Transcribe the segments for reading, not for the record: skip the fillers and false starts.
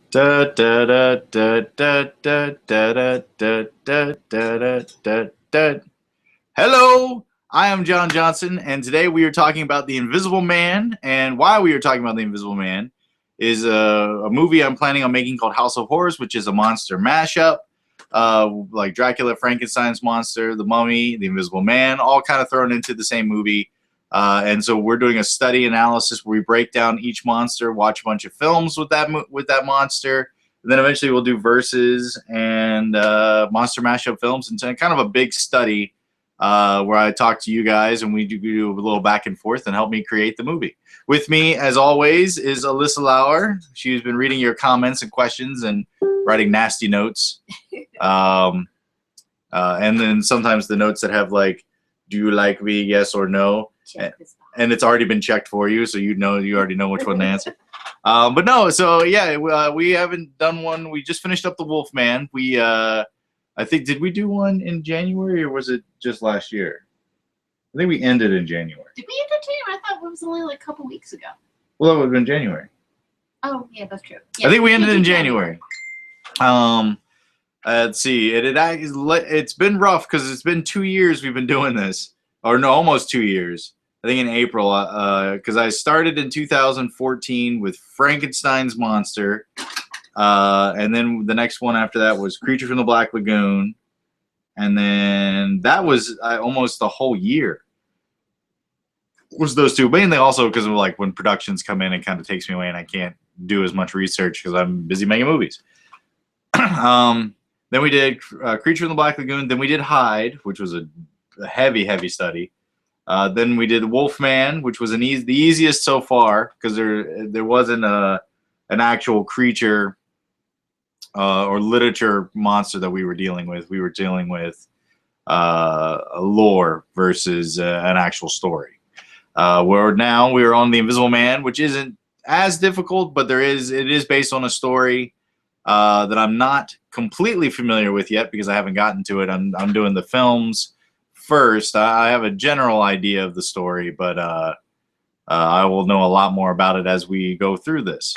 Da, da, da, da, da, da, da, da, da, da, da, da, da. Hello, I am John Johnson, and today we are talking about The Invisible Man. And why we are talking about The Invisible Man is a movie I'm planning on making called House of Horrors, which is a monster mashup, like Dracula, Frankenstein's monster, The Mummy, The Invisible Man, all kind of thrown into the same movie. And so we're doing a study analysis where we break down each monster, watch a bunch of films with that monster, and then eventually we'll do verses and monster mashup films, and kind of a big study where I talk to you guys and we do a little back and forth and help me create the movie. With me, as always, is Alyssa Lauer. She's been reading your comments and questions and writing nasty notes, and then sometimes the notes that have like, "Do you like me? Yes or no?" And it's already been checked for you, so you already know which one to answer. But no, so yeah, we haven't done one. We just finished up the Wolfman. I think, did we do one in January or was it just last year? I think we ended in January. Did we end in January? I thought it was only like a couple weeks ago. Well, that would have been January. Oh yeah, that's true. Yeah, I think we ended in January. Let's see. It's been rough because it's been 2 years we've been doing this, or no, almost 2 years. I think in April, because I started in 2014 with Frankenstein's monster, and then the next one after that was Creature from the Black Lagoon, and then that was almost the whole year. Was those two, mainly also because of like when productions come in, it kind of takes me away and I can't do as much research because I'm busy making movies. Then we did Creature from the Black Lagoon. Then we did Hyde, which was a heavy study. Then we did Wolfman, which was the easiest so far because there wasn't an actual creature or literature monster that we were dealing with. We were dealing with a lore versus an actual story. Where now we are on The Invisible Man, which isn't as difficult, but it is based on a story that I'm not completely familiar with yet because I haven't gotten to it. I'm doing the films first. I have a general idea of the story, but I will know a lot more about it as we go through this.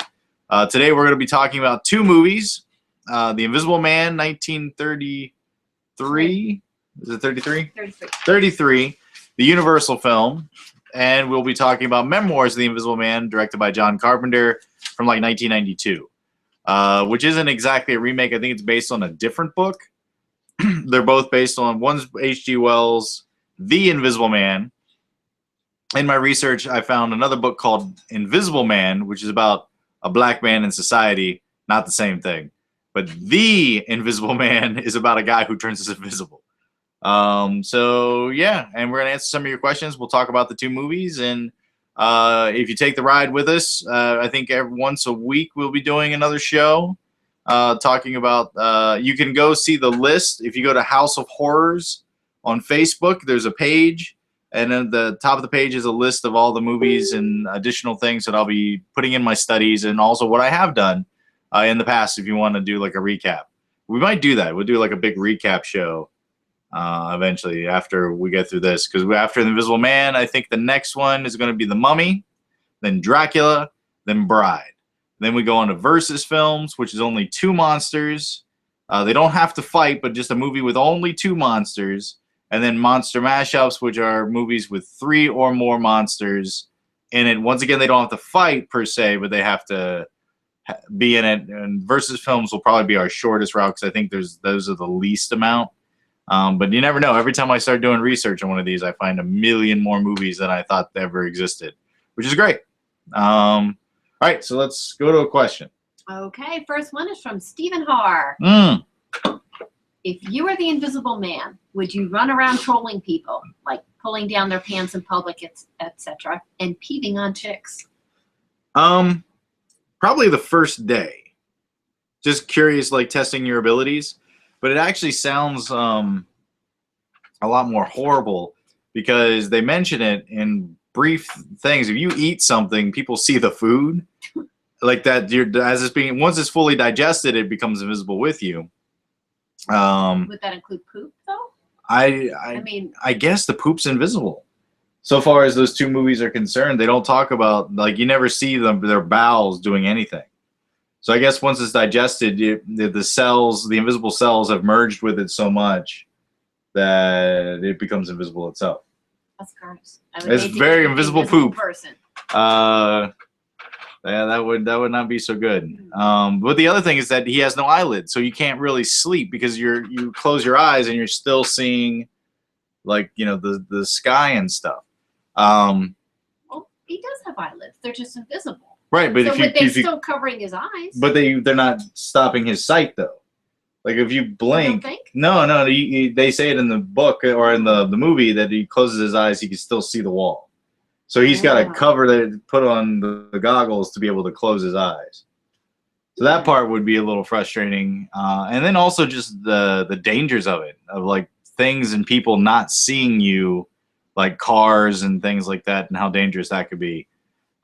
Today we're going to be talking about two movies. The Invisible Man, 1933. Is it 33? 33. 33, the Universal film. And we'll be talking about Memoirs of the Invisible Man, directed by John Carpenter from like 1992, which isn't exactly a remake. I think it's based on a different book. They're both based on, one's H.G. Wells' The Invisible Man. In my research, I found another book called Invisible Man, which is about a black man in society. Not the same thing. But The Invisible Man is about a guy who turns invisible. So yeah, and we're gonna answer some of your questions. We'll talk about the two movies, and if you take the ride with us, I think once a week we'll be doing another show talking about. You can go see the list if you go to House of Horrors on Facebook. There's a page, and at the top of the page is a list of all the movies and additional things that I'll be putting in my studies, and also what I have done in the past. If you want to do like a recap, we might do that. We'll do like a big recap show. Eventually after we get through this, because after The Invisible Man, I think the next one is going to be The Mummy, then Dracula, then Bride. Then we go on to versus films, which is only two monsters. They don't have to fight, but just a movie with only two monsters. And then monster mashups, which are movies with three or more monsters in it. Once again, they don't have to fight per se, but they have to be in it. And versus films will probably be our shortest route because I think those are the least amount. But you never know. Every time I start doing research on one of these, I find a million more movies than I thought ever existed, which is great. All right, so let's go to a question. Okay, first one is from Stephen Har. If you were the Invisible Man, would you run around trolling people, like pulling down their pants in public, etc., and peeping on chicks? Probably the first day. Just curious, like testing your abilities. But it actually sounds a lot more horrible because they mention it in brief things. If you eat something, people see the food like that. Once it's fully digested, it becomes invisible with you. Would that include poop, though? I mean, I guess the poop's invisible. So far as those two movies are concerned, they don't talk about, like, you never see their bowels doing anything. So I guess once it's digested, the cells, the invisible cells, have merged with it so much that it becomes invisible itself. That's gross. It's very invisible poop. Person. Yeah, that would not be so good. But the other thing is that he has no eyelids, so you can't really sleep because you close your eyes and you're still seeing, like, you know, the sky and stuff. Well, he does have eyelids. They're just invisible. Right, but so if they're still covering his eyes. But they're not stopping his sight though. Like if you blink, no, they say it in the book or in the movie that he closes his eyes, he can still see the wall. So he's got to put on the goggles to be able to close his eyes. So that part would be a little frustrating, and then also just the dangers of it, of like things and people not seeing you, like cars and things like that, and how dangerous that could be.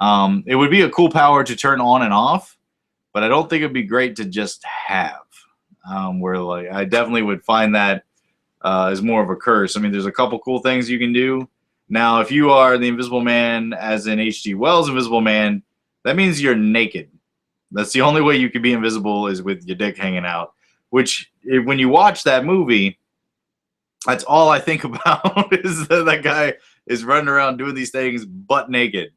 It would be a cool power to turn on and off, but I don't think it'd be great to just have. Where like I definitely would find that as more of a curse. I mean, there's a couple cool things you can do. Now, if you are the Invisible Man, as in H.G. Wells' Invisible Man, that means you're naked. That's the only way you can be invisible, is with your dick hanging out. Which, when you watch that movie, that's all I think about is that guy is running around doing these things butt naked.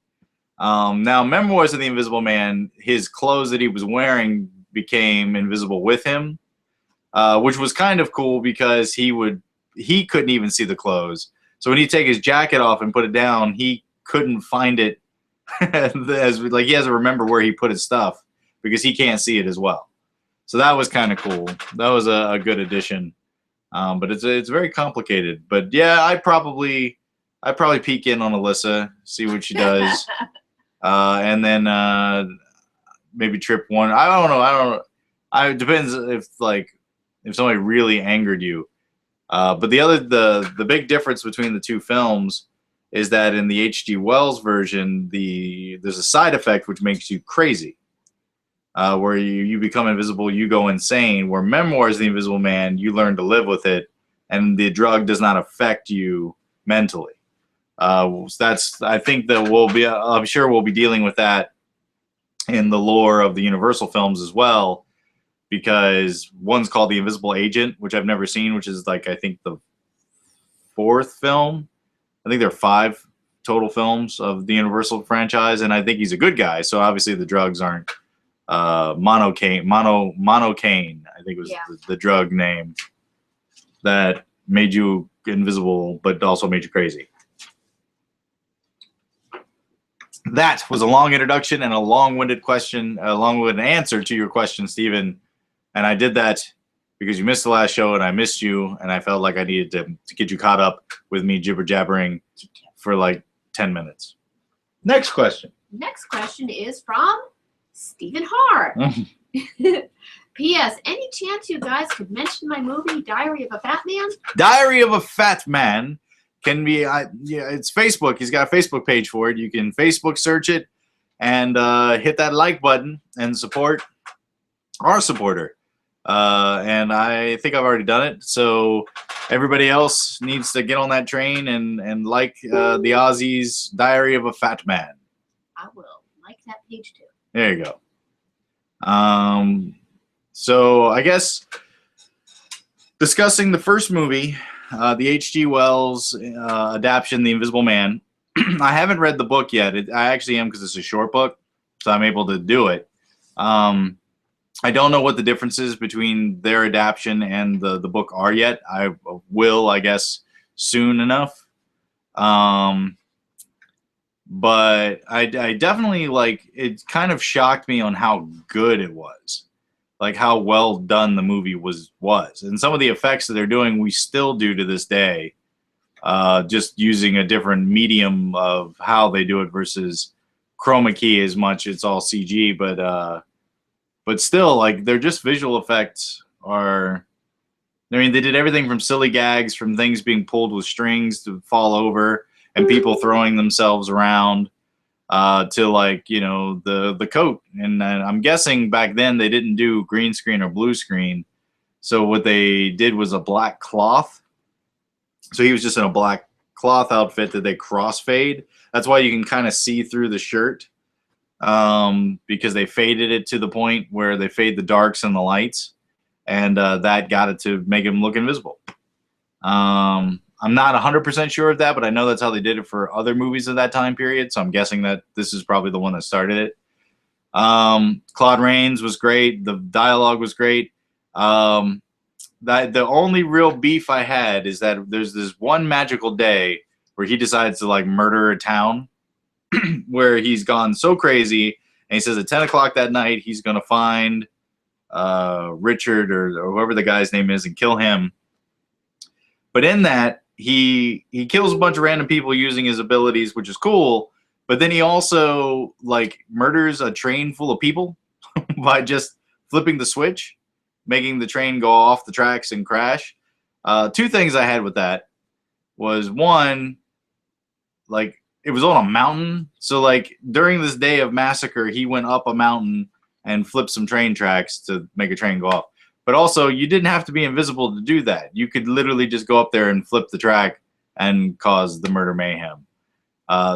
Now, Memoirs of the Invisible Man, his clothes that he was wearing became invisible with him, which was kind of cool because he couldn't even see the clothes. So when he'd take his jacket off and put it down, he couldn't find it, like he has to remember where he put his stuff because he can't see it as well. So that was kind of cool. That was a good addition. But it's very complicated. But yeah, I'd probably peek in on Alyssa, see what she does. And then maybe trip one. I don't know. It depends if somebody really angered you. But the big difference between the two films is that in the H.G. Wells version, there's a side effect which makes you crazy, where you become invisible, you go insane. Where Memoirs of the Invisible Man, you learn to live with it, and the drug does not affect you mentally. I think that I'm sure we'll be dealing with that in the lore of the Universal films as well, because one's called The Invisible Agent, which I've never seen, which is like, I think the 4th film. I think there are 5 total films of the Universal franchise, and I think he's a good guy, so obviously the drugs aren't monocaine, I think was the drug name that made you invisible but also made you crazy. That was a long introduction and a long-winded question, a long-winded answer to your question, Stephen. And I did that because you missed the last show and I missed you, and I felt like I needed to get you caught up with me jibber-jabbering for like 10 minutes. Next question. Next question is from Stephen Hart. P.S. Any chance you guys could mention my movie, Diary of a Fat Man? Diary of a Fat Man can be, it's Facebook. He's got a Facebook page for it. You can Facebook search it and hit that like button and support our supporter. And I think I've already done it. So everybody else needs to get on that train and like the Aussies' Diary of a Fat Man. I will like that page too. There you go. So I guess discussing the first movie, the H.G. Wells adaptation, The Invisible Man. I haven't read the book yet. I actually am, because it's a short book, so I'm able to do it. I don't know what the differences between their adaptation and the book are yet. I will, I guess, soon enough. But I definitely, like, it kind of shocked me on how good it was. Like, how well done the movie was. And some of the effects that they're doing, we still do to this day. Just using a different medium of how they do it versus chroma key as much. It's all CG, but still, like, they're just visual effects are... I mean, they did everything from silly gags, from things being pulled with strings to fall over, and people throwing themselves around, to, like, you know, the coat. And I'm guessing back then they didn't do green screen or blue screen. So what they did was a black cloth. So he was just in a black cloth outfit that they crossfade. That's why you can kind of see through the shirt. because they faded it to the point where they fade the darks and the lights, and that got it to make him look invisible. I'm not 100% sure of that, but I know that's how they did it for other movies of that time period, so I'm guessing that this is probably the one that started it. Claude Rains was great. The dialogue was great. The only real beef I had is that there's this one magical day where he decides to like murder a town where he's gone so crazy, and he says at 10 o'clock that night he's going to find Richard or whoever the guy's name is and kill him. But in that, he kills a bunch of random people using his abilities, which is cool. But then he also like murders a train full of people by just flipping the switch, making the train go off the tracks and crash. Two things I had with that was, one, like it was on a mountain. So like during this day of massacre, he went up a mountain and flipped some train tracks to make a train go off. But also, you didn't have to be invisible to do that. You could literally just go up there and flip the track and cause the murder mayhem.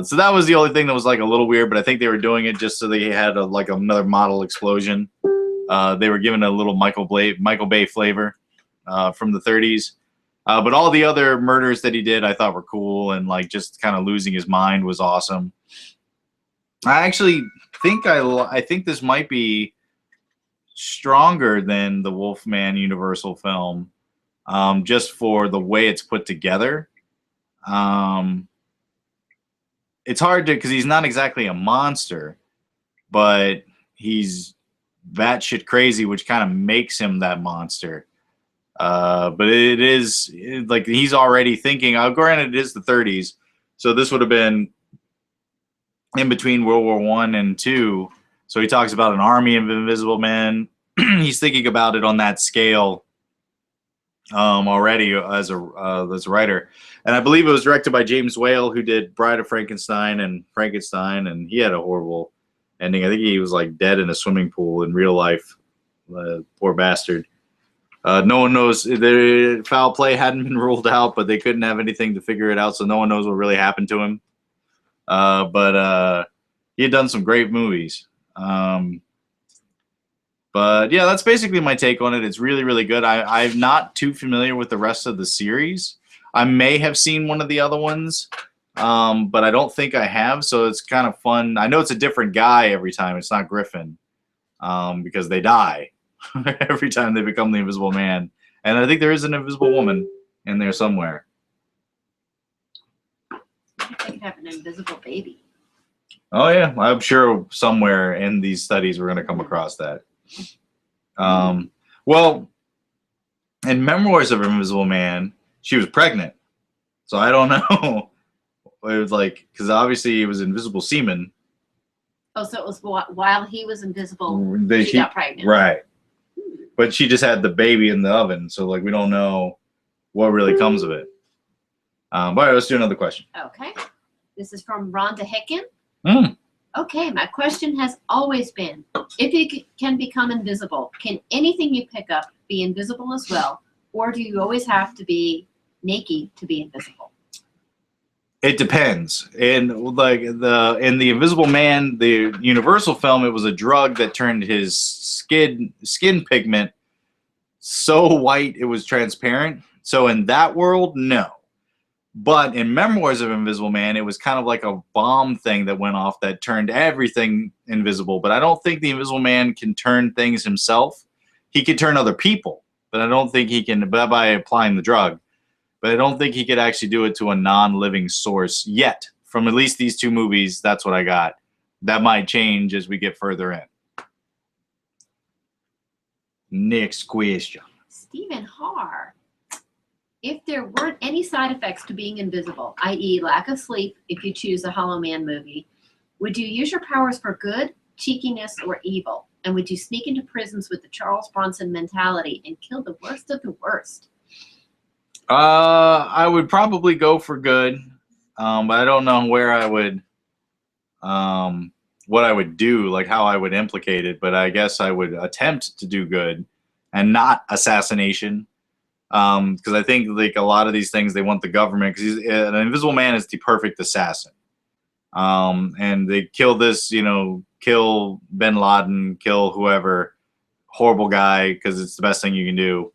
So that was the only thing that was like a little weird, but I think they were doing it just so they had like another model explosion. They were given a little Michael Bay flavor from the 30s. But all the other murders that he did I thought were cool, and like just kind of losing his mind was awesome. I actually think I think this might be stronger than the Wolfman Universal film, just for the way it's put together. It's hard to, because he's not exactly a monster, but he's batshit crazy, which kind of makes him that monster. But it is like he's already thinking. Granted, it is the 30s, so this would have been in between World War I and II. So he talks about an army of invisible men. He's thinking about it on that scale already as a writer. And I believe it was directed by James Whale, who did Bride of Frankenstein, and he had a horrible ending. I think he was like dead in a swimming pool in real life. Poor bastard. No one knows. The foul play hadn't been ruled out, but they couldn't have anything to figure it out, so no one knows what really happened to him. But he had done some great movies. But yeah, that's basically my take on it. It's really, really good. I'm not too familiar with the rest of the series. I may have seen one of the other ones, but I don't think I have, so it's kind of fun. I know it's a different guy every time. It's not Griffin, because they die every time they become the Invisible Man. And I think there is an Invisible Woman in there somewhere. They could have an invisible baby. Oh, yeah. I'm sure somewhere in these studies we're going to come across that. Well, in Memoirs of an Invisible Man, she was pregnant. So I don't know. It was like, because obviously it was invisible semen. Oh, so it was while he was invisible, she got pregnant. Right. But she just had the baby in the oven. So, like, we don't know what really comes of it. All right, let's do another question. Okay. This is from Rhonda Hicken. Mm. Okay, my question has always been, if you can become invisible, can anything you pick up be invisible as well? Or do you always have to be naked to be invisible? It depends. In the Invisible Man, the Universal film, it was a drug that turned his skin pigment so white it was transparent. So in that world, no. But in Memoirs of Invisible Man, it was kind of like a bomb thing that went off that turned everything invisible. But I don't think the Invisible Man can turn things himself. He could turn other people, but I don't think he can, by applying the drug. But I don't think he could actually do it to a non-living source yet. From at least these two movies, that's what I got. That might change as we get further in. Next question. Stephen Haar. If there weren't any side effects to being invisible, i.e. lack of sleep if you choose a Hollow Man movie, would you use your powers for good, cheekiness, or evil? And would you sneak into prisons with the Charles Bronson mentality and kill the worst of the worst? I would probably go for good, but I don't know where I would, what I would do, like how I would implicate it. But I guess I would attempt to do good and not assassination. Because I think like a lot of these things, they want the government, because an Invisible Man is the perfect assassin. And they kill this, kill Bin Laden, kill whoever, horrible guy, because it's the best thing you can do.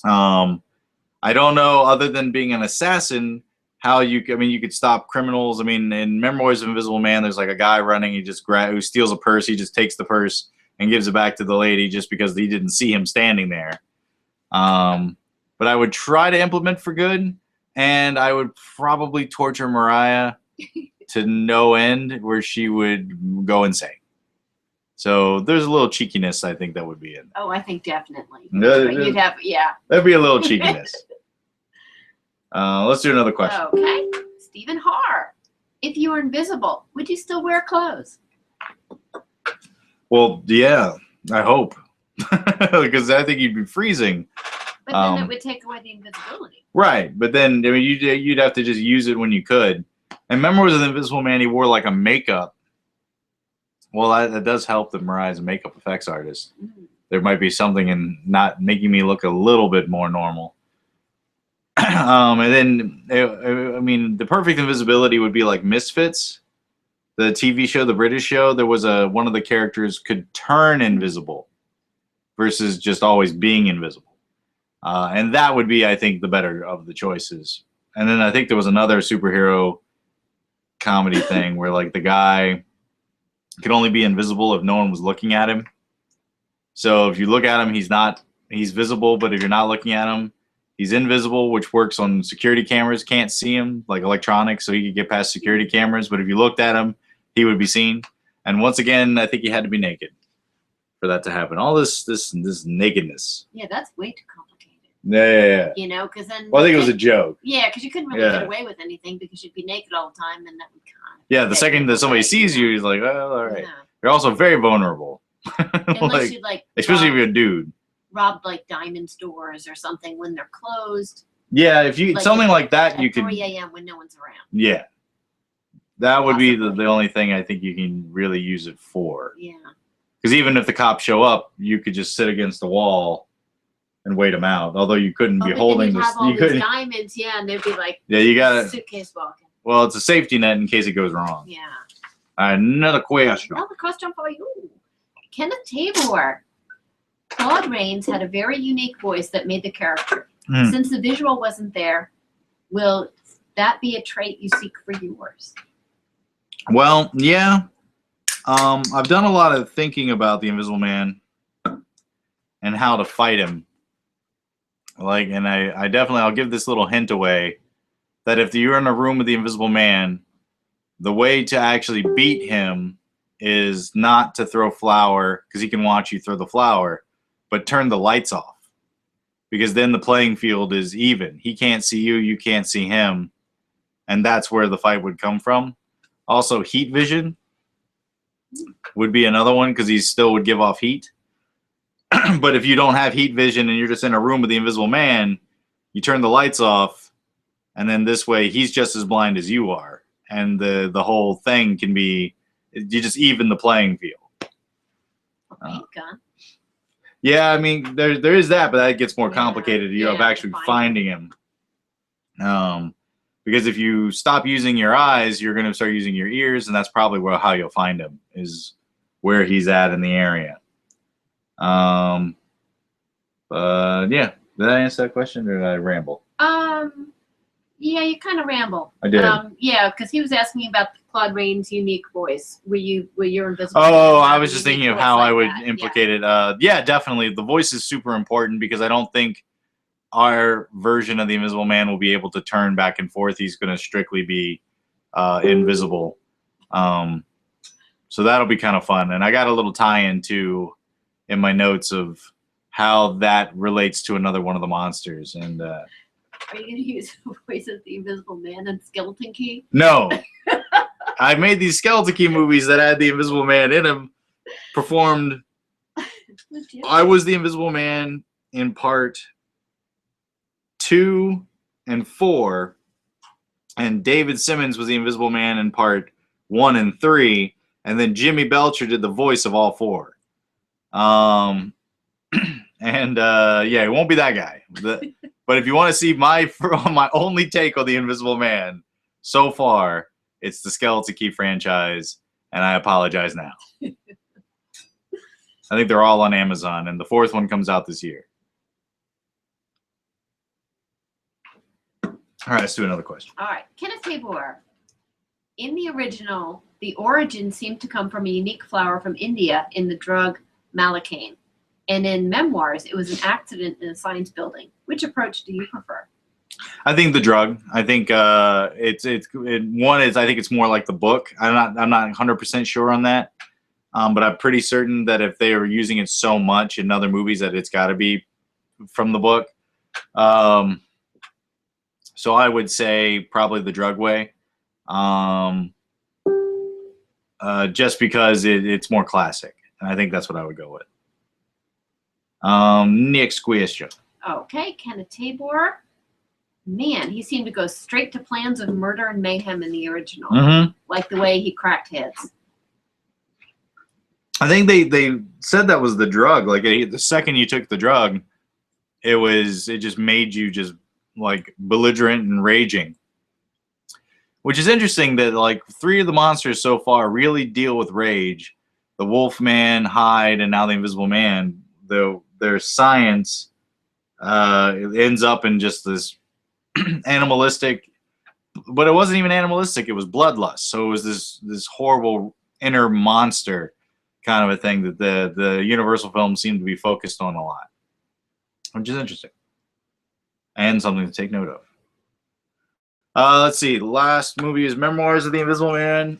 I don't know, other than being an assassin, how you could stop criminals. I mean, in Memoirs of Invisible Man, there's like a guy running, who steals a purse. He just takes the purse and gives it back to the lady just because he didn't see him standing there. But I would try to implement for good, and I would probably torture Mariah to no end, where she would go insane. So there's a little cheekiness, I think, that would be in. Oh, I think definitely. You'd have, yeah. There'd be a little cheekiness. Let's do another question. Okay. Stephen Haar. If you were invisible, would you still wear clothes? Well, yeah, I hope. Because I think you'd be freezing. But then it would take away the invisibility. Right. But then, I mean, you'd have to just use it when you could. And Memoirs of the Invisible Man, he wore like a makeup. Well, that does help that Mariah's a makeup effects artist. Mm-hmm. There might be something in not making me look a little bit more normal. And then, I mean, the perfect invisibility would be like Misfits, the TV show, the British show. There was one of the characters could turn invisible versus just always being invisible. And that would be, I think, the better of the choices. And then I think there was another superhero comedy thing where like the guy could only be invisible if no one was looking at him. So if you look at him, he's visible, but if you're not looking at him, he's invisible, which works on security cameras. Can't see him, like electronics, so he could get past security cameras. But if you looked at him, he would be seen. And once again, I think he had to be naked for that to happen. All this nakedness. Yeah, that's way too complicated. Yeah. You know, because then. Well, I think it was a joke. Yeah, because you couldn't really get away with anything because you'd be naked all the time, and that would kind of. Yeah, the second that somebody sees you, he's like, well, all right. Yeah. You're also very vulnerable. Unless you like. Especially if you're a dude. Rob like diamond stores or something when they're closed. Yeah, if you something like that, you could. 3 a.m. when no one's around. Yeah, that would be the only thing I think you can really use it for. Yeah. Because even if the cops show up, you could just sit against the wall and wait them out. Although you couldn't be holding this. You couldn't. Diamonds, yeah, and they'd be like. Yeah, you got suitcase walking. Well, it's a safety net in case it goes wrong. Yeah. Another question. Another question for you, Kenneth Tabor. Claude Rains had a very unique voice that made the character. Since the visual wasn't there, will that be a trait you seek for yours? Well, yeah. I've done a lot of thinking about the Invisible Man and how to fight him. Like, and I definitely, I'll give this little hint away that if you're in a room with the Invisible Man, the way to actually beat him is not to throw flour, because he can watch you throw the flour, but turn the lights off, because then the playing field is even. He can't see you, you can't see him, and that's where the fight would come from. Also, heat vision would be another one, because he still would give off heat. But if you don't have heat vision and you're just in a room with the Invisible Man, you turn the lights off, and then this way he's just as blind as you are, and the whole thing can be, you just even the playing field. Yeah, I mean, there is that, but that gets more complicated. You have actually finding him. Because if you stop using your eyes, you're going to start using your ears, and that's probably how you'll find him, is where he's at in the area. But yeah, did I answer that question, or did I ramble? Yeah, you kind of ramble. I did. Yeah, because he was asking about Claude Rains' unique voice. Were you invisible? Oh, I was just thinking of how I would implicate it. Yeah, definitely. The voice is super important, because I don't think our version of the Invisible Man will be able to turn back and forth. He's going to strictly be invisible. So that'll be kind of fun. And I got a little tie-in too in my notes of how that relates to another one of the monsters. And are you going to use the voice of the Invisible Man and Skeleton Key? No. I made these Skeleton Key movies that had the Invisible Man in them, performed. I was the Invisible Man in part 2 and 4, and David Simmons was the Invisible Man in part 1 and 3, and then Jimmy Belcher did the voice of all 4. Yeah, it won't be that guy. But if you want to see my only take on the Invisible Man so far, it's the Skeleton Key franchise, and I apologize now. I think they're all on Amazon, and the fourth one comes out this year. All right, let's do another question. All right, Kenneth Tabor. In the original, the origin seemed to come from a unique flower from India in the drug malacane. And in Memoirs, it was an accident in a science building. Which approach do you prefer? I think the drug. I think one is I think it's more like the book. I'm not 100% sure on that, but I'm pretty certain that if they were using it so much in other movies that it's got to be from the book. So I would say probably the drug way, just because it's more classic, and I think that's what I would go with. Next question. Okay, Kenneth Tabor. Man, he seemed to go straight to plans of murder and mayhem in the original, like the way he cracked heads. I think they said that was the drug. Like the second you took the drug, it just made you just like belligerent and raging. Which is interesting that like 3 of the monsters so far really deal with rage. The Wolfman, Hyde, and now the Invisible Man. Though their science ends up in just this animalistic, but it wasn't even animalistic. It was bloodlust. So it was this horrible inner monster kind of a thing that the Universal film seemed to be focused on a lot, which is interesting and something to take note of. Let's see. The last movie is Memoirs of the Invisible Man.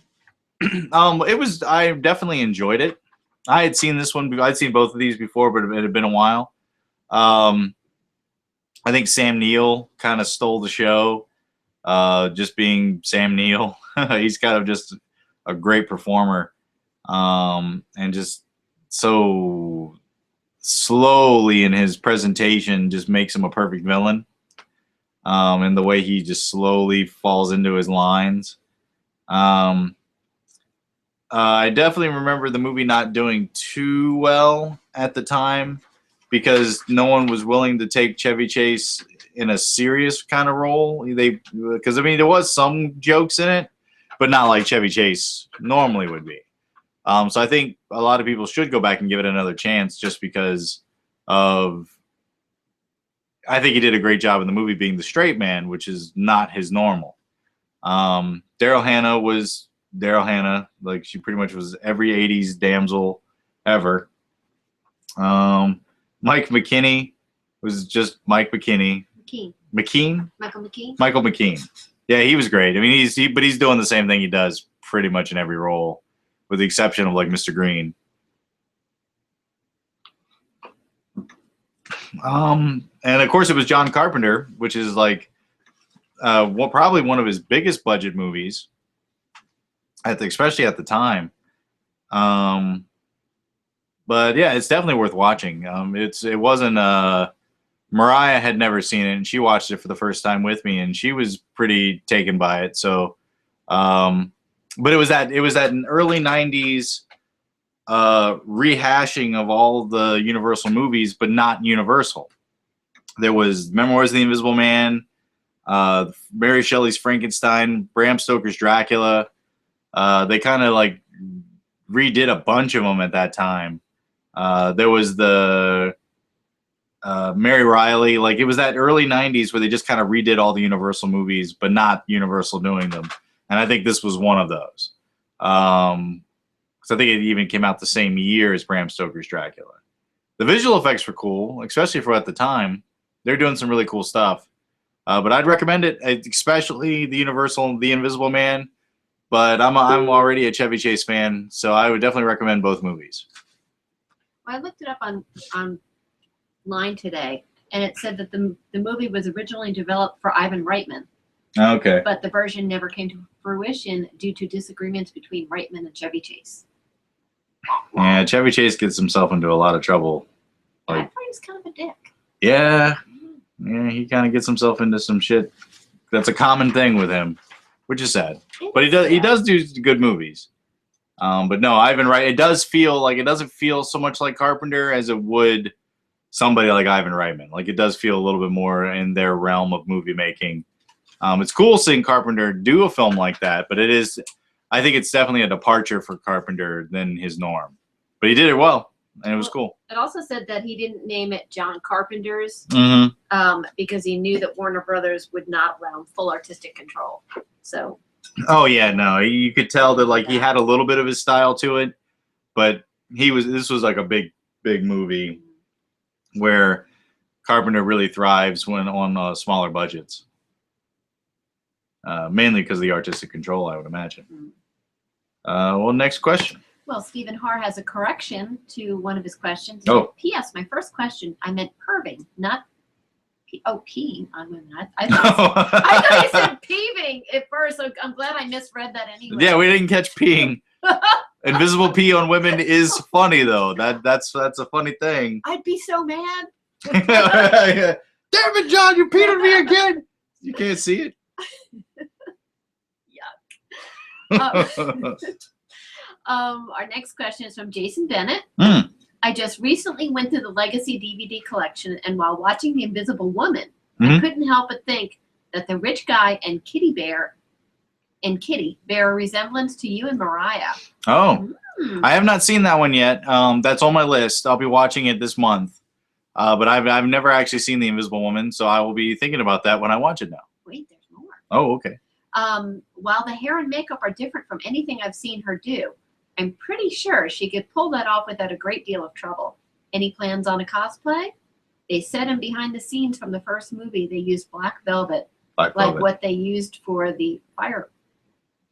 I definitely enjoyed it. I had seen this one. I'd seen both of these before, but it had been a while. I think Sam Neill kind of stole the show, just being Sam Neill. He's kind of just a great performer, and just so slowly in his presentation just makes him a perfect villain. And the way he just slowly falls into his lines. I definitely remember the movie not doing too well at the time because no one was willing to take Chevy Chase in a serious kind of role. Because I mean, there was some jokes in it, but not like Chevy Chase normally would be. So I think a lot of people should go back and give it another chance just because of. I think he did a great job in the movie being the straight man, which is not his normal. Daryl Hannah was Daryl Hannah. Like, she pretty much was every 80s damsel ever. Mike McKinney was just Mike McKinney. McKean? Michael McKean? Michael McKean. Yeah, he was great. I mean, he's doing the same thing he does pretty much in every role, with the exception of, like, Mr. Green. And of course it was John Carpenter, which is like probably one of his biggest budget movies, especially at the time. But yeah, it's definitely worth watching. It wasn't Mariah had never seen it, and she watched it for the first time with me, and she was pretty taken by it. So, but it was that early '90s. Rehashing of all the Universal movies, but not Universal. There was Memoirs of the Invisible Man, Mary Shelley's Frankenstein, Bram Stoker's Dracula. They kind of like redid a bunch of them at that time. There was the Mary Riley. Like, it was that early '90s where they just kind of redid all the Universal movies, but not Universal doing them. And I think this was one of those. Because I think it even came out the same year as Bram Stoker's Dracula. The visual effects were cool, especially for at the time. They're doing some really cool stuff. But I'd recommend it, especially the Universal, The Invisible Man. But I'm already a Chevy Chase fan, so I would definitely recommend both movies. Well, I looked it up online today, and it said that the movie was originally developed for Ivan Reitman. Okay. But the version never came to fruition due to disagreements between Reitman and Chevy Chase. Yeah, Chevy Chase gets himself into a lot of trouble. I thought he was kind of a dick. Yeah, he kind of gets himself into some shit. That's a common thing with him, which is sad. But he does do good movies. But no, Ivan Reitman. It doesn't feel so much like Carpenter as it would somebody like Ivan Reitman. Like, it does feel a little bit more in their realm of movie making. It's cool seeing Carpenter do a film like that, but it is. I think it's definitely a departure for Carpenter than his norm. But he did it well, and it was cool. It also said that he didn't name it John Carpenter's Mm-hmm. because he knew that Warner Brothers would not allow him full artistic control. So. Oh yeah, no, you could tell that like he had a little bit of his style to it, but this was like a big movie where Carpenter really thrives when on smaller budgets. Mainly because of the artistic control, I would imagine. Well, next question. Well, Stephen Har has a correction to one of his questions. Oh. P.S. My first question, I meant perving, not peeing on women. I thought he said peeving at first, so I'm glad I misread that anyway. Yeah, we didn't catch peeing. Invisible pee on women is funny, though. That's a funny thing. I'd be so mad. Damn it, John, you peed on me again. You can't see it. Yuck. Our next question is from Jason Bennett. I just recently went through the Legacy DVD collection, and while watching The Invisible Woman, I couldn't help but think that the rich guy and Kitty bear a resemblance to you and Mariah. Oh, I have not seen that one yet. That's on my list. I'll be watching it this month. But I've never actually seen The Invisible Woman, so I will be thinking about that when I watch it now. Wait, there's more. Oh, okay. While the hair and makeup are different from anything I've seen her do, I'm pretty sure she could pull that off without a great deal of trouble. Any plans on a cosplay? They said in behind the scenes from the first movie they used black velvet, like what they used for the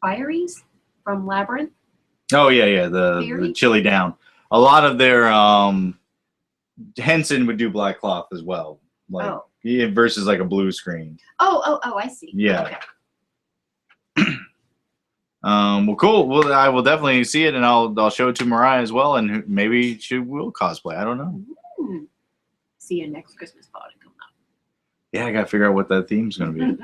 Fireys from Labyrinth. Oh yeah, the chili down. A lot of their Henson would do black cloth as well, like versus like a blue screen. Oh, I see. Yeah. Okay. Well, cool. Well, I will definitely see it, and I'll show it to Mariah as well, and maybe she will cosplay. I don't know. See you next Christmas party coming up. Yeah, I gotta figure out what that theme's gonna be.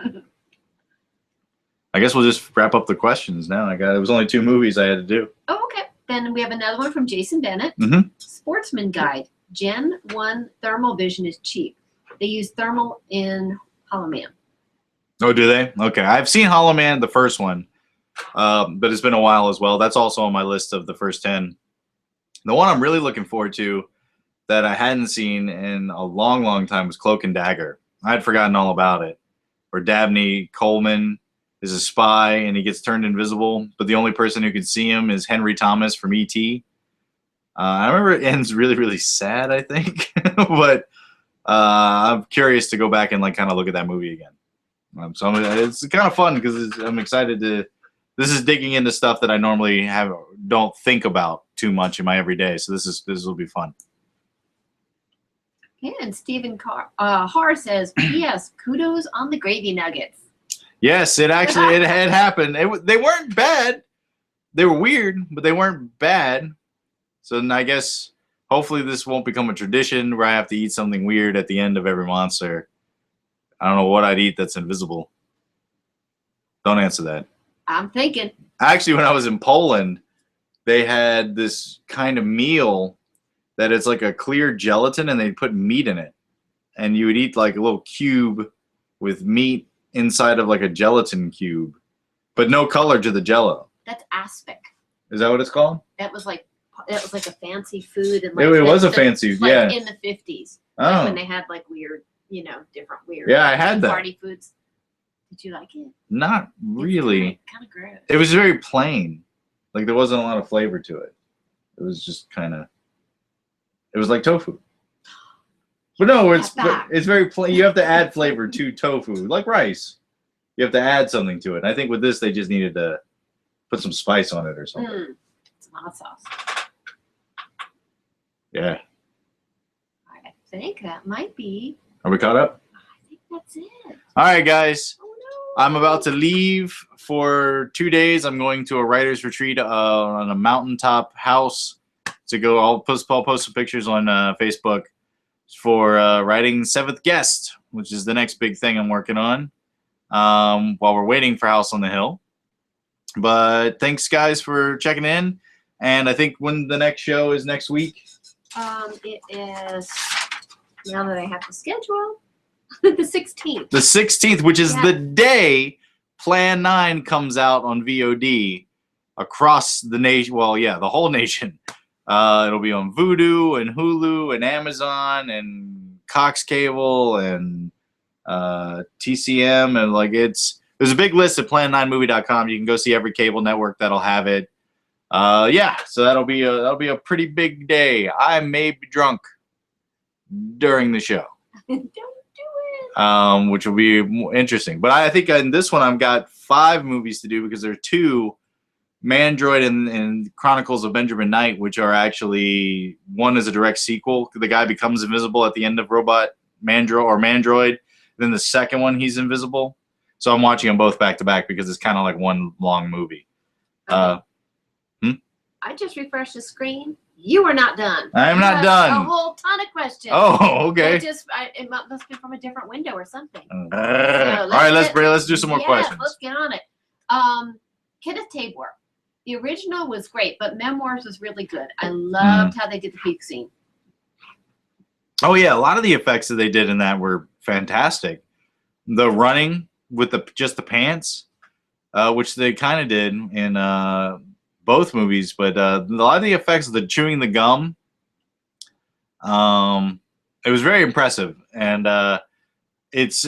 I guess we'll just wrap up the questions now. It was only 2 movies I had to do. Oh, okay. Then we have another one from Jason Bennett. Sportsman Guide. Gen 1 thermal vision is cheap. They use thermal in Hollow Man. Oh, do they? Okay. I've seen Hollow Man, the first one. But it's been a while as well. That's also on my list of the first 10. The one I'm really looking forward to that I hadn't seen in a long time was Cloak and Dagger. I had forgotten all about it. Where Dabney Coleman is a spy and he gets turned invisible, but the only person who can see him is Henry Thomas from E.T. I remember it ends really sad, I think. But I'm curious to go back and kind of look at that movie again. So it's kind of fun because I'm excited to. This is digging into stuff that I normally don't think about too much in my everyday. So this will be fun. And Stephen Har says, "P.S. Kudos on the gravy nuggets." Yes, it had happened. They weren't bad. They were weird, but they weren't bad. So I guess hopefully this won't become a tradition where I have to eat something weird at the end of every monster. I don't know what I'd eat that's invisible. Don't answer that. I'm thinking. Actually, when I was in Poland, they had this kind of meal that it's like a clear gelatin and they put meat in it. And you would eat like a little cube with meat inside of like a gelatin cube, but no color to the jello. That's aspic. Is that what it's called? That was like a fancy food. And it was a fancy, yeah. In the 50s. Oh. Like when they had like weird, different weird. Yeah, I had that. Party foods. Did you like it? Not really. Kind of gross. It was very plain. Like there wasn't a lot of flavor to it. It was just kind of. It was like tofu. But no, it's very plain. You have to add flavor to tofu, like rice. You have to add something to it. I think with this, they just needed to put some spice on it or something. Some hot sauce. Yeah. I think that might be. Are we caught up? I think that's it. All right, guys. Oh, no. I'm about to leave for 2 days. I'm going to a writer's retreat on a mountaintop house to go. I'll post some pictures on Facebook for writing Seventh Guest, which is the next big thing I'm working on while we're waiting for House on the Hill. But thanks, guys, for checking in. And I think when the next show is next week. It is, now that I have the schedule, the 16th. The 16th, which is the day Plan 9 comes out on VOD. across the nation. Well, yeah, the whole nation. It'll be on Vudu and Hulu and Amazon and Cox Cable and TCM, and like there's a big list at plan9movie.com. You can go see every cable network that'll have it. Yeah, so that'll be a pretty big day. I may be drunk during the show. Don't do it. Which will be interesting. But I think in this one I've got 5 movies to do because there are 2, Mandroid and Chronicles of Benjamin Knight, which are actually, one is a direct sequel. The guy becomes invisible at the end of Mandroid. Then the second one, he's invisible. So I'm watching them both back to back because it's kind of like one long movie. Okay. I just refreshed the screen. You are not done. I am not done. A whole ton of questions. Oh, okay. It must be from a different window or something. All right, let's do some more questions. Let's get on it. Kenneth Tabor. The original was great, but Memoirs was really good. I loved how they did the peak scene. Oh yeah, a lot of the effects that they did in that were fantastic. The running with just the pants, which they kind of did in both movies, but a lot of the effects of the chewing the gum, it was very impressive, and it's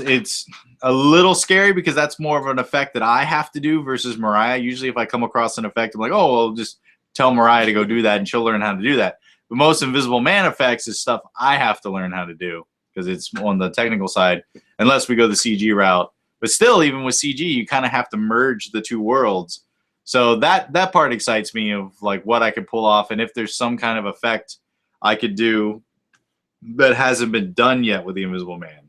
a little scary because that's more of an effect that I have to do versus Mariah. Usually if I come across an effect, I'm like, oh, I'll just tell Mariah to go do that and she'll learn how to do that. But most Invisible Man effects is stuff I have to learn how to do because it's on the technical side, unless we go the CG route. But still, even with CG, you kind of have to merge the 2 worlds. So that part excites me of like what I could pull off, and if there's some kind of effect I could do that hasn't been done yet with the Invisible Man.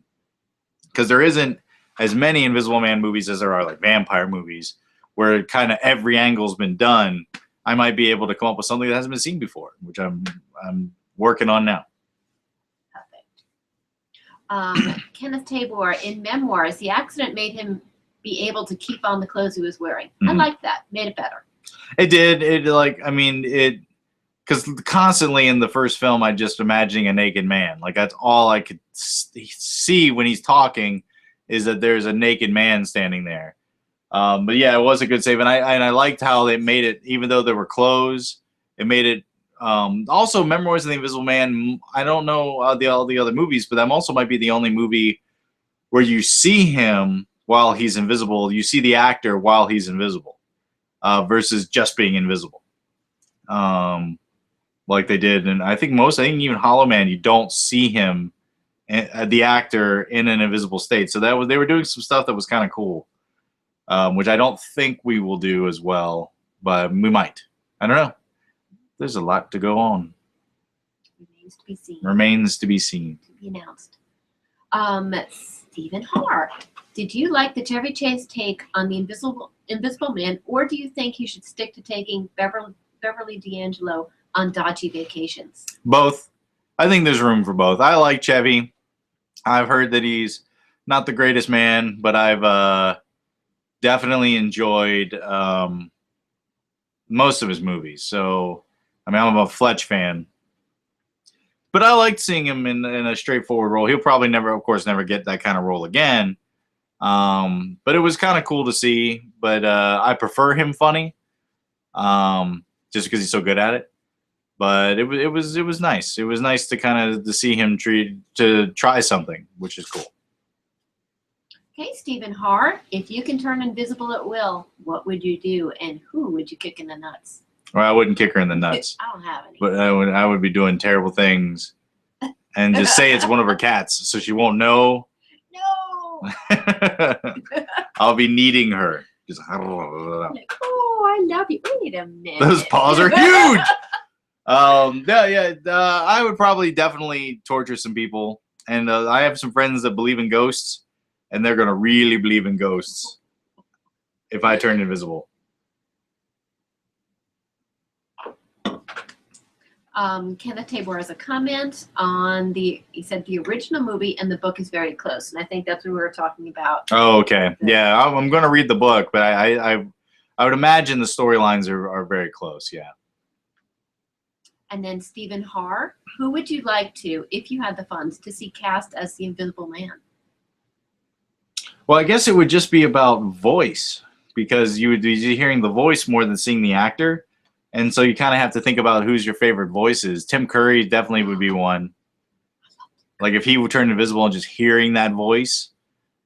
Because there isn't as many Invisible Man movies as there are like vampire movies, where kind of every angle's been done. I might be able to come up with something that hasn't been seen before, which I'm working on now. Perfect. Kenneth Tabor, in Memoirs, the accident made him be able to keep on the clothes he was wearing. I like that. Made it better. It did. Because constantly in the first film, I just imagining a naked man. Like that's all I could see when he's talking, is that there's a naked man standing there. But yeah, it was a good save, and I liked how they made it, even though there were clothes, it made it. Also, Memoirs of the Invisible Man. I don't know all the other movies, but that also might be the only movie where you see him while he's invisible. You see the actor while he's invisible, versus just being invisible. Like they did, and I think even Hollow Man, you don't see him, the actor, in an invisible state. So they were doing some stuff that was kind of cool, which I don't think we will do as well, but we might. I don't know. There's a lot to go on. Remains to be seen. Remains to be seen. To be announced. Stephen Haar. Did you like the Chevy Chase take on the Invisible Man, or do you think he should stick to taking Beverly D'Angelo on dodgy vacations? Both. I think there's room for both. I like Chevy. I've heard that he's not the greatest man, but I've definitely enjoyed most of his movies. So, I mean, I'm a Fletch fan. But I liked seeing him in a straightforward role. He'll probably never get that kind of role again. But it was kind of cool to see. But I prefer him funny, just because he's so good at it. But it was nice. It was nice to kind of see him try something, which is cool. Okay, Stephen Haar, if you can turn invisible at will, what would you do, and who would you kick in the nuts? Well, I wouldn't kick her in the nuts. I don't have any. But I would be doing terrible things, and just say it's one of her cats, so she won't know. No. I'll be needing her. Just. Like, oh, I love you. Wait a minute. Those paws are huge. I would probably definitely torture some people, and I have some friends that believe in ghosts, and they're gonna really believe in ghosts if I turn invisible. Kenneth Tabor has a comment on he said the original movie and the book is very close, and I think that's what we were talking about. Oh, okay. Yeah, I'm going to read the book, but I would imagine the storylines are very close, yeah. And then Stephen Haar, who would you like to, if you had the funds, to see cast as the Invisible Man? Well, I guess it would just be about voice, because you would be hearing the voice more than seeing the actor. And so you kind of have to think about who's your favorite voices. Tim Curry definitely would be one. Like if he would turn invisible and just hearing that voice,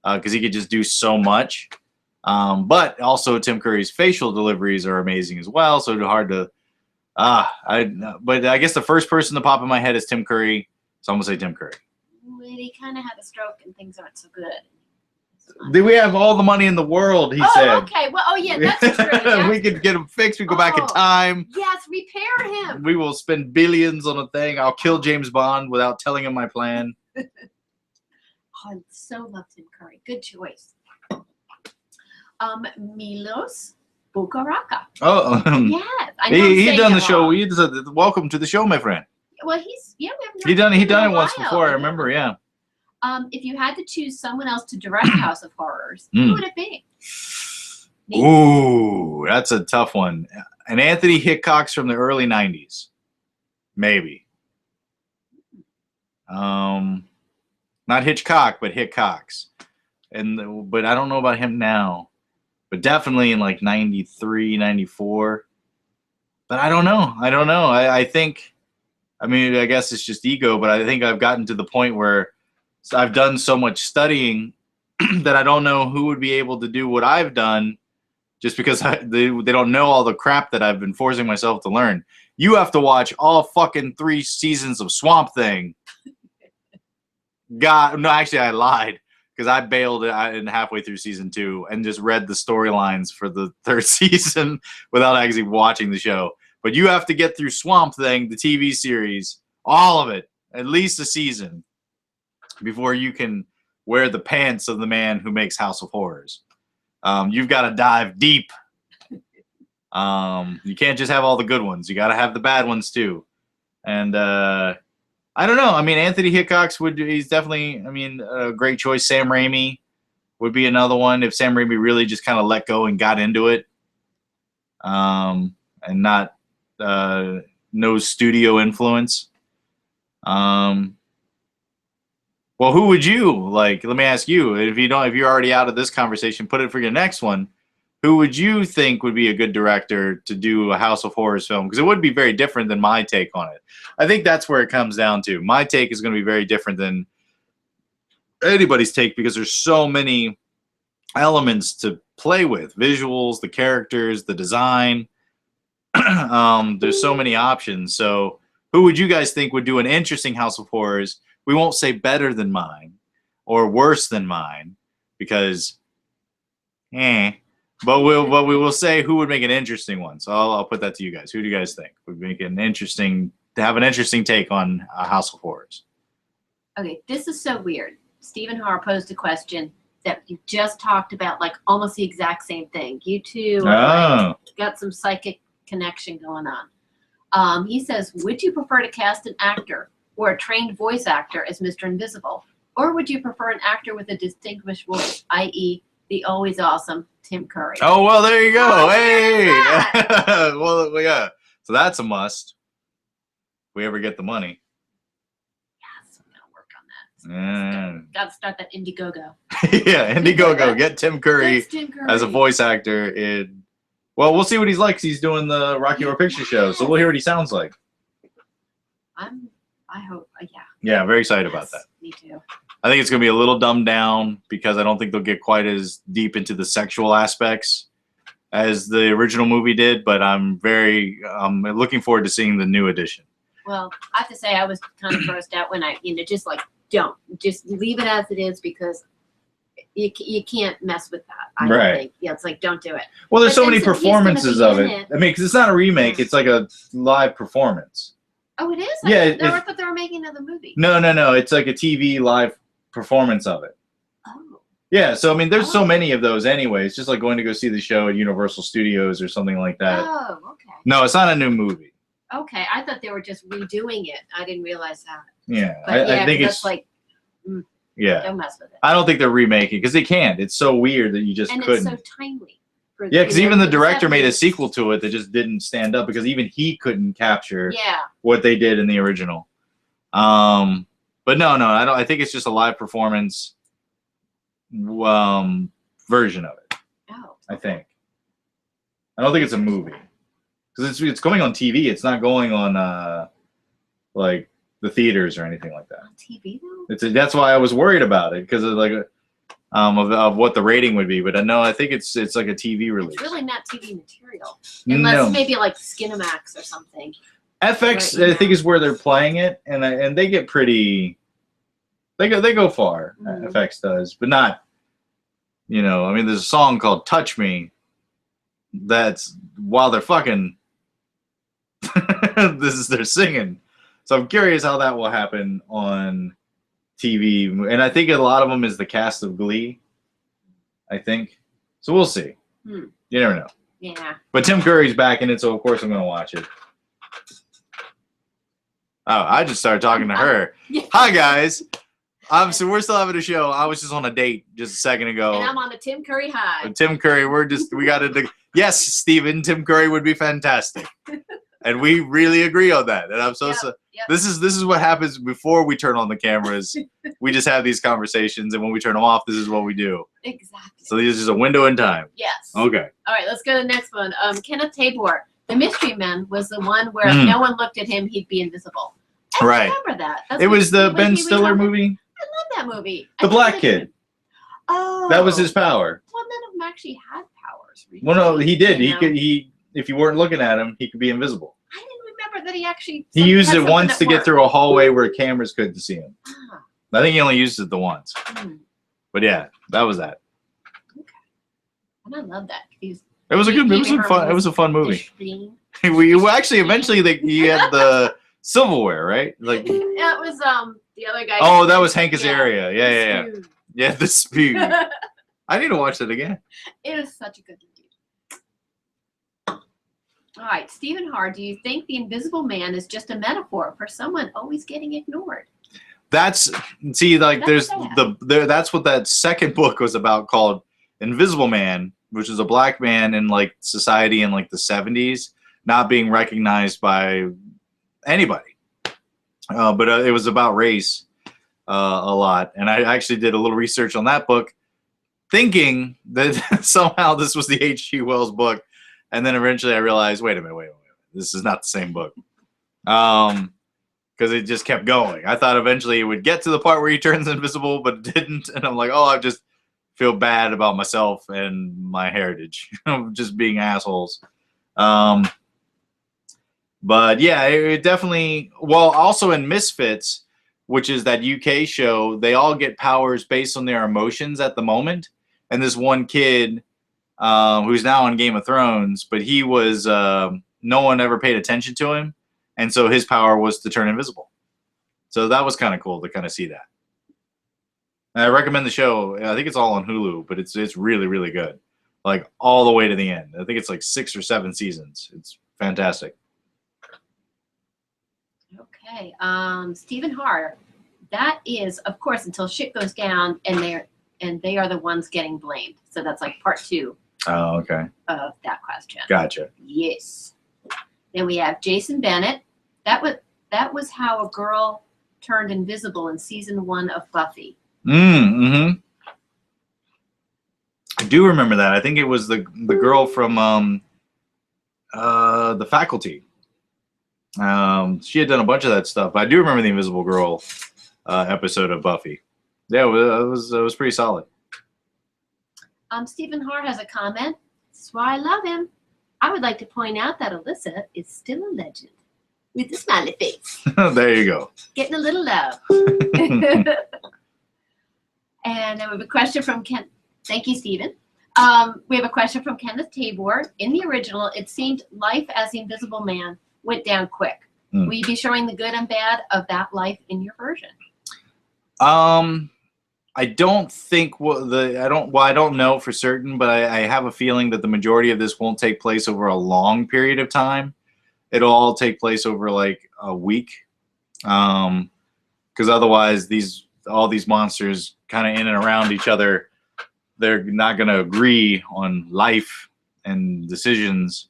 because he could just do so much. But also Tim Curry's facial deliveries are amazing as well. So it's hard to. But I guess the first person to pop in my head is Tim Curry. So I'm gonna say Tim Curry. Well, he kind of had a stroke and things aren't so good. Do we have all the money in the world? He said. Okay. Well, oh yeah, that's true. That's we could get him fixed. We go back in time. Yes, repair him. We will spend billions on a thing. I'll kill James Bond without telling him my plan. I so love Tim Curry. Good choice. Milos Bukaraka. Oh, Yes, I know. he done the show. He does welcome to the show, my friend. Well, we haven't He done it in a once while. before. I remember. Yeah. If you had to choose someone else to direct House of Horrors, who would it be? Ooh, that's a tough one. And Anthony Hickox from the early '90s, maybe. Not Hitchcock, but Hickox. But I don't know about him now. But definitely in like 93, 94. But I don't know. I think, I mean, I guess it's just ego, but I think I've gotten to the point where I've done so much studying that I don't know who would be able to do what I've done just because they don't know all the crap that I've been forcing myself to learn. You have to watch all fucking 3 seasons of Swamp Thing. God, no, actually I lied because I bailed in halfway through season 2 and just read the storylines for the 3rd season without actually watching the show. But you have to get through Swamp Thing, the TV series, all of it, at least a season, before you can wear the pants of the man who makes House of Horrors. You've got to dive deep. You can't just have all the good ones. You got to have the bad ones too. And I don't know. I mean, Anthony Hickox he's definitely, I mean, a great choice. Sam Raimi would be another one if Sam Raimi really just kind of let go and got into it. And not no studio influence. Well, who would you like? Let me ask you. If you're already out of this conversation, put it for your next one. Who would you think would be a good director to do a House of Horrors film? Because it would be very different than my take on it. I think that's where it comes down to. My take is going to be very different than anybody's take because there's so many elements to play with. Visuals, the characters, the design. There's so many options. So who would you guys think would do an interesting House of Horrors? We won't say better than mine or worse than mine because, but we will say who would make an interesting one. So I'll put that to you guys. Who do you guys think would make an interesting take on House of Horrors? Okay, this is so weird. Stephen Harr posed a question that you just talked about, like almost the exact same thing. You two like, got some psychic connection going on. He says, would you prefer to cast an actor or a trained voice actor as Mr. Invisible? Or would you prefer an actor with a distinguished voice, i.e. the always awesome Tim Curry? Oh, well, there you go. Oh, hey! Well, yeah. So that's a must. If we ever get the money. Yes, I'm going to work on that. Got to start that Indiegogo. Yeah, Indiegogo. Get Tim Curry as a voice actor in... Well, we'll see what he's like 'cause he's doing the Rocky Horror Picture Show, so we'll hear what he sounds like. I hope, yeah. Yeah, very excited about that. Me too. I think it's going to be a little dumbed down because I don't think they'll get quite as deep into the sexual aspects as the original movie did, but I'm looking forward to seeing the new edition. Well, I have to say I was kind of grossed out when just leave it as it is because you can't mess with that. I don't think. Yeah, it's like, don't do it. Well, there's so many performances of it. I mean, because it's not a remake, it's like a live performance. Oh, it is? Yeah. I thought they were making another movie. No. It's like a TV live performance of it. Oh. Yeah, so I mean, there's so many of those anyway. It's just like going to go see the show at Universal Studios or something like that. Oh, okay. No, it's not a new movie. Okay, I thought they were just redoing it. I didn't realize that. Yeah, but I think it's like, yeah. Don't mess with it. I don't think they're remaking because they can't. It's so weird that you just couldn't. And it's so timely. Yeah, because even the director made a sequel to it that just didn't stand up because even he couldn't capture what they did in the original. But no, I don't. I think it's just a live performance version of it. Oh. I think. I don't think it's a movie because it's going on TV. It's not going on like the theaters or anything like that. On TV though? That's why I was worried about it because of like of what the rating would be. But no, I think it's like a TV release. It's really not TV material, unless maybe like Skinamax or something. FX, I think, is where they're playing it, and they get pretty. They go far. FX does, but not. You know, I mean, there's a song called "Touch Me." That's while they're fucking. They're singing, so I'm curious how that will happen on TV, and I think a lot of them is the cast of Glee. I think so. We'll see. You never know. Yeah. But Tim Curry's back in it, so of course I'm gonna watch it. Oh, I just started talking to her. Yeah. Hi guys. So we're still having a show. I was just on a date just a second ago. And I'm on the Tim Curry high. Tim Curry, we got to. Yes, Steven, Tim Curry would be fantastic, and we really agree on that. And I'm so. Yep. This is what happens before we turn on the cameras. We just have these conversations, and when we turn them off, this is what we do. Exactly. So this is a window in time. Yes. Okay. All right, let's go to the next one. Kenneth Tabor, the Mystery Man, was the one where if no one looked at him, he'd be invisible. I remember that. It was the Ben Stiller movie. I love that movie. The black kid. Oh. That was his power. Well, none of them actually had powers. Really. Well, no, he did. He if you weren't looking at him, he could be invisible. I didn't remember that he actually. He used it once to get through a hallway where cameras couldn't see him. I think he only used it the once. But yeah, that was that. Okay. And I love that. It was a good. It was a fun movie. We actually eventually he had the silverware, right? Like that was the other guy. Oh, that was Hank Azaria. Yeah. Yeah, the spew. I need to watch that again. It is such a good movie. All right, Stephen Haar, do you think the Invisible Man is just a metaphor for someone always getting ignored? That's that's what that second book was about, called Invisible Man, which is a black man in like society in like the 70s, not being recognized by anybody. But it was about race a lot, and I actually did a little research on that book, thinking that somehow this was the H.G. Wells book, and then eventually I realized, wait a minute, this is not the same book, because it just kept going. I thought eventually it would get to the part where he turns invisible, but it didn't, and I'm like, oh, I just feel bad about myself and my heritage, just being assholes. But yeah, it definitely. Well, also in Misfits, which is that UK show, they all get powers based on their emotions at the moment. And this one kid, who's now on Game of Thrones, but he was no one ever paid attention to him, and so his power was to turn invisible. So that was kind of cool to kind of see that. And I recommend the show. I think it's all on Hulu, but it's really, really good, like all the way to the end. I think it's like 6 or 7 seasons. It's fantastic. Okay, Stephen Haar, that is, of course, until shit goes down and they are the ones getting blamed. So that's like part 2. Oh, okay. Of that question. Gotcha. Yes. Then we have Jason Bennett. That was how a girl turned invisible in season 1 of Buffy. I do remember that. I think it was the girl from The Faculty. She had done a bunch of that stuff. But I do remember the Invisible Girl episode of Buffy. Yeah, it was pretty solid. Stephen Hart has a comment. This is why I love him. I would like to point out that Alyssa is still a legend. With a smiley face. There you go. Getting a little love. And then we have a question from Ken. Thank you, Stephen. We have a question from Kenneth Tabor. In the original, it seemed life as the Invisible Man went down quick. Will you be showing the good and bad of that life in your version? I don't think I don't know for certain, but I have a feeling that the majority of this won't take place over a long period of time. It'll all take place over like a week, because otherwise all these monsters kind of in and around each other, they're not going to agree on life and decisions.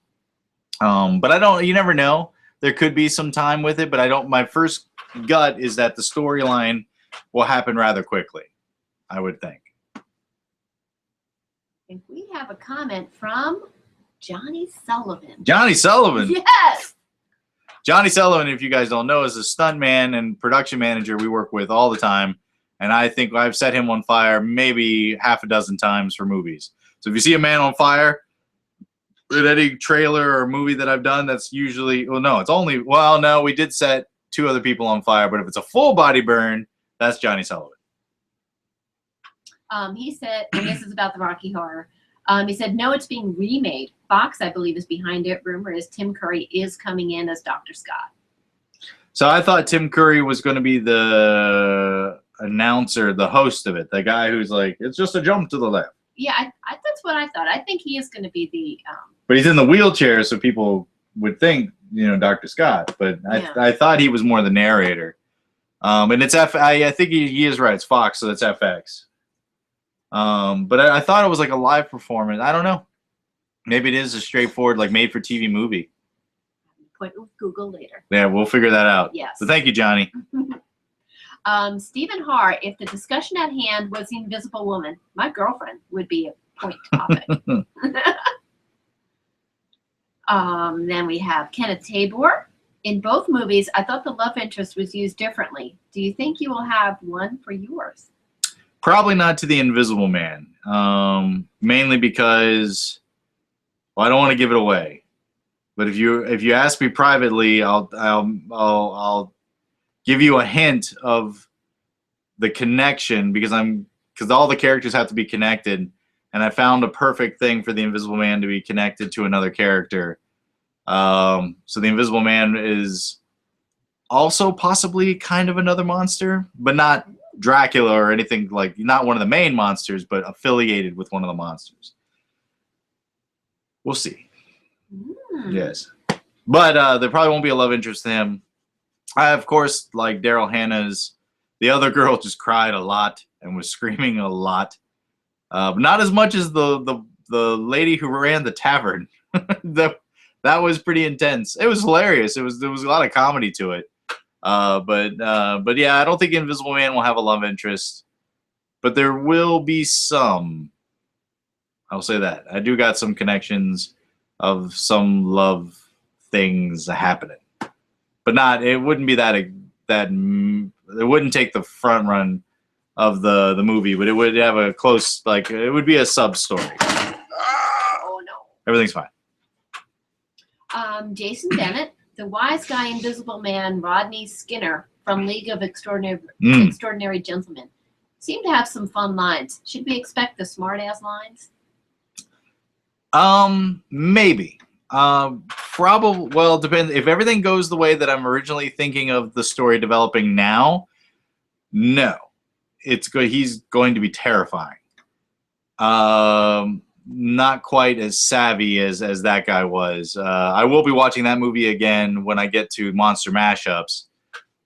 But you never know. There could be some time with it, but my first gut is that the storyline will happen rather quickly, I would think. And we have a comment from Johnny Sullivan. Johnny Sullivan. Yes. Johnny Sullivan, if you guys don't know, is a stuntman and production manager we work with all the time. And I think I've set him on fire maybe half a dozen times for movies. So if you see a man on fire in any trailer or movie that I've done, that's usually, well, no, it's only, well, no, we did set 2 other people on fire. But if it's a full body burn, that's Johnny Sullivan. He said, and this is about the Rocky Horror. He said, no, it's being remade. Fox, I believe, is behind it. Rumor is Tim Curry is coming in as Dr. Scott. So I thought Tim Curry was going to be the announcer, the host of it, the guy who's like, it's just a jump to the left. Yeah, that's what I thought. I think he is going to be the... But he's in the wheelchair, so people would think, Dr. Scott. But yeah. I thought he was more the narrator. And it's I think he is right. It's Fox, so it's FX. But I thought it was like a live performance. I don't know. Maybe it is a straightforward, like, made-for-TV movie. Point with Google later. Yeah, we'll figure that out. Yes. So thank you, Johnny. Stephen Haar, if the discussion at hand was the Invisible Woman, my girlfriend would be a point topic. Then we have Kenneth Tabor. In both movies, I thought the love interest was used differently. Do you think you will have one for yours? Probably not to the Invisible Man. Mainly because, well, I don't want to give it away. But if you ask me privately, I'll give you a hint of the connection because all the characters have to be connected, and I found a perfect thing for the Invisible Man to be connected to another character. So the Invisible Man is also possibly kind of another monster, but not Dracula or anything, like, not one of the main monsters, but affiliated with one of the monsters. We'll see. Yes. But there probably won't be a love interest to him. I, of course, like Daryl Hannah's, the other girl just cried a lot and was screaming a lot. But not as much as the lady who ran the tavern. That was pretty intense. It was hilarious. There was a lot of comedy to it. But yeah, I don't think Invisible Man will have a love interest. But there will be some. I'll say that. I do got some connections of some love things happening. But it wouldn't be that it wouldn't take the front run of the movie, but it would have a close, like, it would be a sub story. Oh no. Everything's fine. Jason Bennett, the wise guy Invisible Man Rodney Skinner from League of Extraordinary Gentlemen, seemed to have some fun lines. Should we expect the smart-ass lines? Maybe. Probably. Well, depends. If everything goes the way that I'm originally thinking of the story developing now, no, it's good. He's going to be terrifying. Not quite as savvy as that guy was. I will be watching that movie again when I get to Monster Mashups.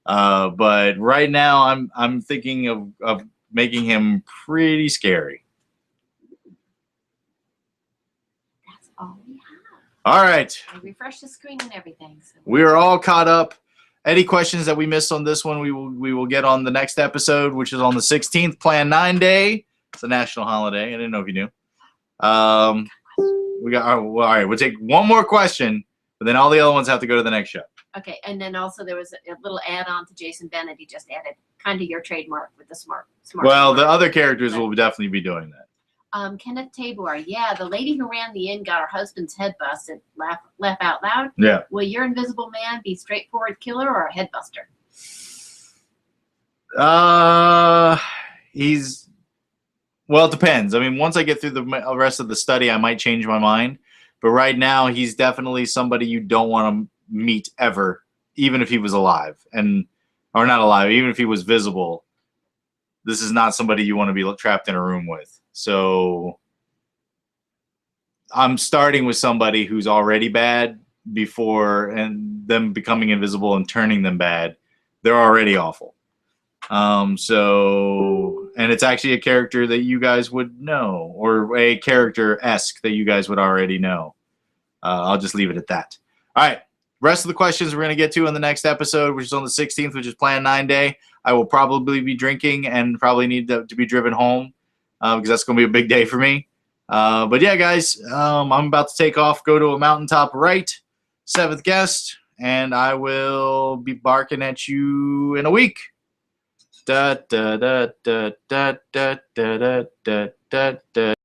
But right now, I'm thinking of making him pretty scary. That's all we have. All right. I refreshed the screen and everything. So. We are all caught up. Any questions that we missed on this one, we will get on the next episode, which is on the 16th, Plan 9 Day. It's a national holiday. I didn't know if you knew. We got all right. We'll take one more question, but then all the other ones have to go to the next show. Okay, and then also there was a little add-on to Jason Bennett. He just added kind of your trademark with the smart. Well, the other characters will definitely be doing that. Kenneth Tabor, yeah, the lady who ran the inn got her husband's head busted. Laugh out loud. Yeah. Will your Invisible Man be straightforward killer or a head buster? Well, it depends. I mean, once I get through the rest of the study, I might change my mind. But right now, he's definitely somebody you don't want to meet ever, even if he was alive, or not alive, even if he was visible. This is not somebody you want to be trapped in a room with. So I'm starting with somebody who's already bad before, and them becoming invisible and turning them bad. They're already awful. And it's actually a character that you guys would know, or a character-esque that you guys would already know. I'll just leave it at that. All right. Rest of the questions we're going to get to in the next episode, which is on the 16th, which is Plan 9 Day. I will probably be drinking and probably need to be driven home because that's going to be a big day for me. But yeah, guys, I'm about to take off, go to a mountaintop right, 7th guest, and I will be barking at you in a week. Da da da da da da da da da da da.